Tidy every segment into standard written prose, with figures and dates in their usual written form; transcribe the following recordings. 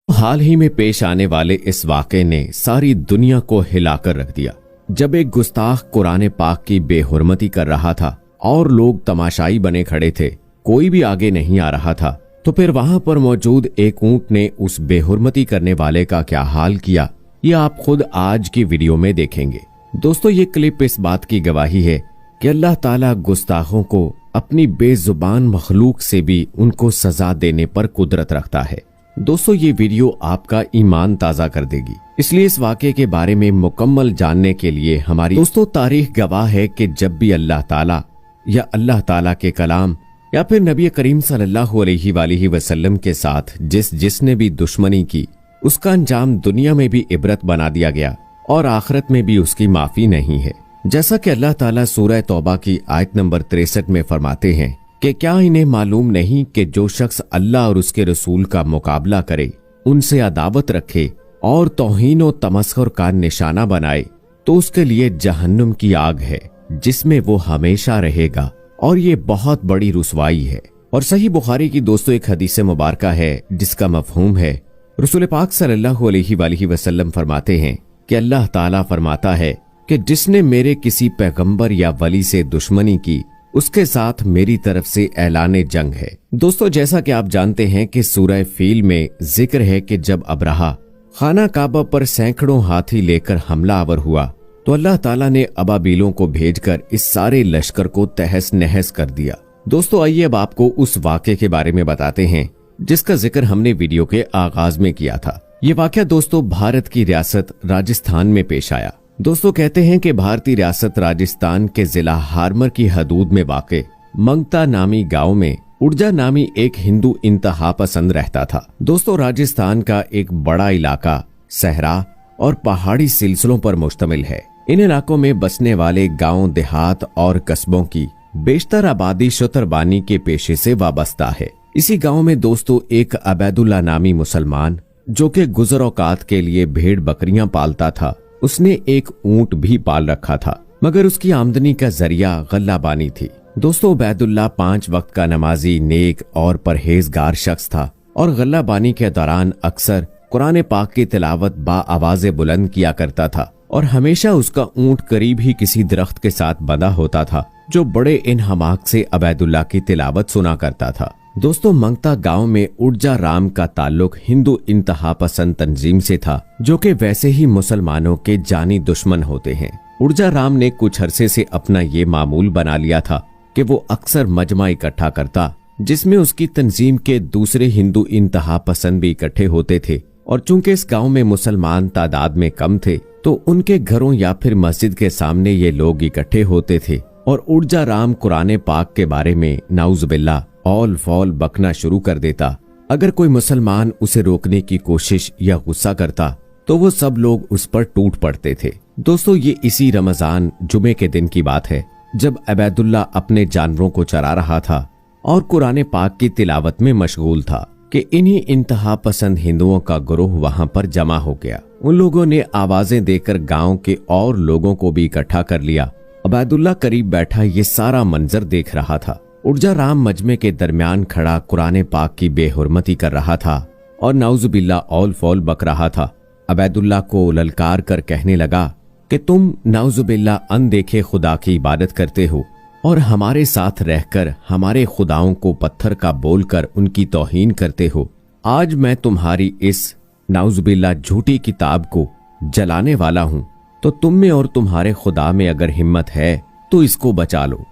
हाल ही में पेश आने वाले इस वाक़े ने सारी दुनिया को हिलाकर रख दिया। जब एक गुस्ताख कुरान पाक की बेहुरमती कर रहा था और लोग तमाशाई बने खड़े थे, कोई भी आगे नहीं आ रहा था, तो फिर वहां पर मौजूद एक ऊंट ने उस बेहुरमती करने वाले का क्या हाल किया, ये आप खुद आज की वीडियो में देखेंगे। दोस्तों, ये क्लिप इस बात की गवाही है कि अल्लाह ताला गुस्ताखों को अपनी बेजुबान मखलूक से भी उनको सजा देने पर कुदरत रखता है। दोस्तों, ये वीडियो आपका ईमान ताज़ा कर देगी, इसलिए इस वाक़े के बारे में मुकम्मल जानने के लिए हमारी दोस्तों तारीख गवाह है कि जब भी अल्लाह ताला या अल्लाह ताला के कलाम या फिर नबी करीम सल्लल्लाहु अलैहि वसल्लम के साथ जिसने भी दुश्मनी की, उसका अंजाम दुनिया में भी इबरत बना दिया गया और आखिरत में भी उसकी माफी नहीं है। जैसा कि अल्लाह ताला सूरह तौबा की आयत नंबर 63 में फरमाते हैं कि क्या इन्हें मालूम नहीं कि जो शख्स अल्लाह और उसके रसूल का मुकाबला करे, उनसे अदावत रखे और तौहीन और तमस्खुर का निशाना बनाए, तो उसके लिए जहन्नुम की आग है जिसमें वो हमेशा रहेगा और ये बहुत बड़ी रुसवाई है। और सही बुखारी की दोस्तों एक हदीस मुबारका है जिसका मफहूम है, रसूल पाक सल्लल्लाहु अलैहि वसल्लम फरमाते हैं कि अल्लाह ताला फरमाता है कि जिसने मेरे किसी पैगंबर या वली से दुश्मनी की, उसके साथ मेरी तरफ से ऐलाने जंग है। दोस्तों, जैसा कि आप जानते हैं कि सूरह फील में जिक्र है कि जब अब्रहा खाना काबा पर सैकड़ों हाथी लेकर हमलावर हुआ, तो अल्लाह ताला ने अबाबीलों को भेजकर इस सारे लश्कर को तहस नहस कर दिया। दोस्तों, आइए अब आपको उस वाक़े के बारे में बताते हैं जिसका जिक्र हमने वीडियो के आगाज में किया था। ये वाक़या दोस्तों भारत की रियासत राजस्थान में पेश आया। दोस्तों, कहते हैं कि भारतीय रियासत राजस्थान के जिला हारमर की हदूद में वाक़े मंगता नामी गांव में उर्जा नामी एक हिंदू इंतहा पसंद रहता था। दोस्तों, राजस्थान का एक बड़ा इलाका सहरा और पहाड़ी सिलसिलों पर मुश्तमिल है। इन इलाकों में बसने वाले गांव देहात और कस्बों की बेशतर आबादी शुतरबानी के पेशे से वाबस्ता है। इसी गांव में दोस्तों एक अबैदुल्ला नामी मुसलमान, जो कि गुजर औकात के लिए भेड़ बकरियां पालता था, उसने एक ऊंट भी पाल रखा था, मगर उसकी आमदनी का जरिया गल्लाबानी थी। दोस्तों, उबैदुल्ला 5 वक्त का नमाजी, नेक और परहेजगार शख्स था और गल्लाबानी के दौरान अक्सर कुरान पाक की तिलावत आवाज़े बुलंद किया करता था और हमेशा उसका ऊंट करीब ही किसी दरख्त के साथ बंधा होता था, जो बड़े इन्हमाक से अबैदुल्ला की तिलावत सुना करता था। दोस्तों, मंगता गांव में उर्जा राम का ताल्लुक हिंदू इंतहा पसंद तंजीम से था, जो कि वैसे ही मुसलमानों के जानी दुश्मन होते हैं। उर्जा राम ने कुछ अरसे से अपना ये मामूल बना लिया था कि वो अक्सर मजमा इकट्ठा करता, जिसमें उसकी तंजीम के दूसरे हिंदू इंतहा पसंद भी इकट्ठे होते थे। और चूंकि इस गांव में मुसलमान तादाद में कम थे, तो उनके घरों या फिर मस्जिद के सामने ये लोग इकट्ठे होते थे और उर्जा राम कुरान पाक के बारे में नाउज़ुबिल्लाह ऑल फॉल बकना शुरू कर देता। अगर कोई मुसलमान उसे रोकने की कोशिश या गुस्सा करता, तो वो सब लोग उस पर टूट पड़ते थे। दोस्तों, ये इसी रमजान जुमे के दिन की बात है, जब अबैदुल्ला अपने जानवरों को चरा रहा था और कुरान पाक की तिलावत में मशगूल था कि इन्हीं इंतहा पसंद हिंदुओं का गिरोह वहां पर जमा हो गया। उन लोगों ने आवाजें देकर गांव के और लोगों को भी इकट्ठा कर लिया। अबैदुल्ला करीब बैठा ये सारा मंजर देख रहा था। उर्जा राम मजमे के दरमियान खड़ा कुरान पाक की बेहुरमती कर रहा था और नाउज़ुबिल्लाह ऑल फॉल बक रहा था। अबैदुल्ला को ललकार कर कहने लगा कि तुम नाउज़ुबिल्लाह अनदेखे खुदा की इबादत करते हो और हमारे साथ रहकर हमारे खुदाओं को पत्थर का बोलकर उनकी तौहीन करते हो। आज मैं तुम्हारी इस नाउज़ुबिल्लाह झूठी किताब को जलाने वाला हूँ, तो तुम में और तुम्हारे खुदा में अगर हिम्मत है तो इसको बचा लो।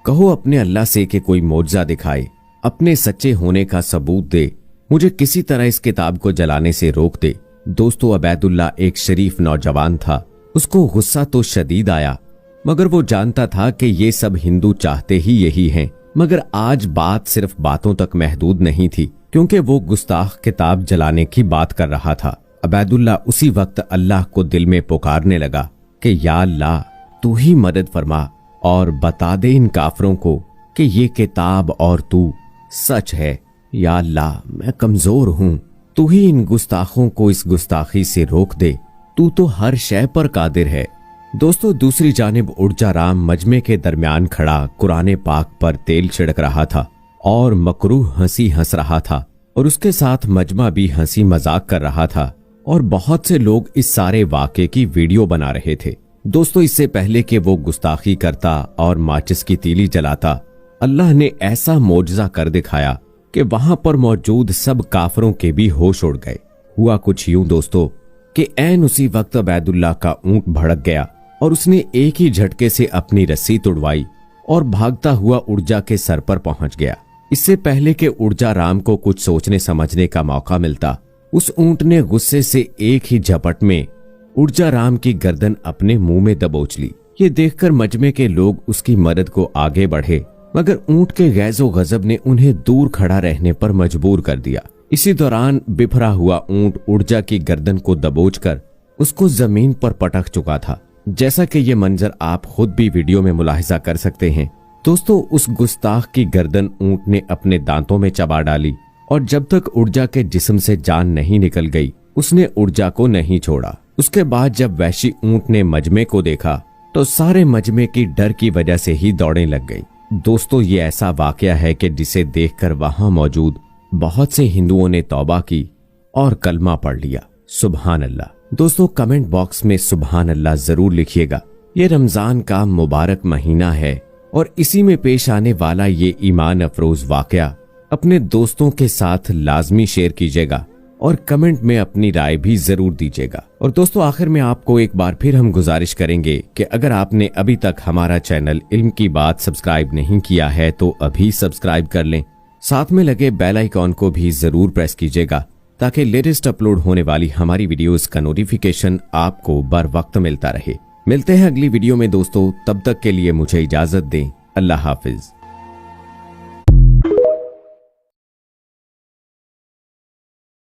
कहो अपने अल्लाह से कि कोई मौजज़ा दिखाए, अपने सच्चे होने का सबूत दे, मुझे किसी तरह इस किताब को जलाने से रोक दे। दोस्तों, अबैदुल्ला एक शरीफ नौजवान था। उसको गुस्सा तो शदीद आया, मगर वो जानता था कि ये सब हिंदू चाहते ही यही हैं। मगर आज बात सिर्फ बातों तक महदूद नहीं थी, क्योंकि वो गुस्ताख किताब जलाने की बात कर रहा था। अबैदुल्ला उसी वक्त अल्लाह को दिल में पुकारने लगा कि या अल्लाह, तू ही मदद फरमा और बता दे इन काफरों को कि ये किताब और तू सच है। या अल्लाह, मैं कमजोर हूँ, तू ही इन गुस्ताखों को इस गुस्ताखी से रोक दे, तू तो हर शय पर कादिर है। दोस्तों, दूसरी जानिब उर्जा राम मजमे के दरमियान खड़ा कुरान पाक पर तेल छिड़क रहा था और मकरूह हंसी हंस रहा था। और उसके साथ मजमा भी हंसी मजाक कर रहा था और बहुत से लोग इस सारे वाक़े की वीडियो बना रहे थे। दोस्तों, इससे पहले कि वो गुस्ताखी करता और माचिस की तीली जलाता, अल्लाह ने ऐसा मोजज़ा कर दिखाया कि वहां पर मौजूद सब काफरों के भी होश उड़ गए। हुआ कुछ यूं दोस्तों कि ऐन उसी वक्त अबैदुल्लाह का ऊंट भड़क गया और उसने एक ही झटके से अपनी रस्सी तुड़वाई और भागता हुआ उर्जा के सर पर पहुंच गया। इससे पहले कि उर्जा राम को कुछ सोचने समझने का मौका मिलता, उस ऊंट ने गुस्से से एक ही झपट में उर्जा राम की गर्दन अपने मुंह में दबोच ली। ये देखकर मजमे के लोग उसकी मदद को आगे बढ़े, मगर ऊंट के गैज़ो गजब ने उन्हें दूर खड़ा रहने पर मजबूर कर दिया। इसी दौरान बिफरा हुआ ऊंट उर्जा की गर्दन को दबोचकर उसको जमीन पर पटक चुका था, जैसा कि ये मंजर आप खुद भी वीडियो में मुलाहिजा कर सकते हैं। दोस्तों, उस गुस्ताख की गर्दन ऊंट ने अपने दांतों में चबा डाली और जब तक उर्जा के जिस्म से जान नहीं निकल गई, उसने उर्जा को नहीं छोड़ा। उसके बाद जब वैशी ऊंट ने मजमे को देखा तो सारे मजमे की डर की वजह से ही दौड़ने लग गई। दोस्तों, ये ऐसा वाकया है कि जिसे देखकर वहां मौजूद बहुत से हिंदुओं ने तौबा की और कलमा पढ़ लिया। सुभान अल्लाह। दोस्तों, कमेंट बॉक्स में सुभान अल्लाह जरूर लिखिएगा। ये रमजान का मुबारक महीना है और इसी में पेश आने वाला ये ईमान अफरोज वाकया अपने दोस्तों के साथ लाजमी शेयर कीजिएगा और कमेंट में अपनी राय भी जरूर दीजिएगा। और दोस्तों, आखिर में आपको एक बार फिर हम गुजारिश करेंगे कि अगर आपने अभी तक हमारा चैनल इल्म की बात सब्सक्राइब नहीं किया है तो अभी सब्सक्राइब कर लें। साथ में लगे बेल आइकॉन को भी जरूर प्रेस कीजिएगा ताकि लेटेस्ट अपलोड होने वाली हमारी वीडियोस का नोटिफिकेशन आपको बर वक्त मिलता रहे। मिलते हैं अगली वीडियो में दोस्तों, तब तक के लिए मुझे इजाजत दें। अल्लाह हाफिज।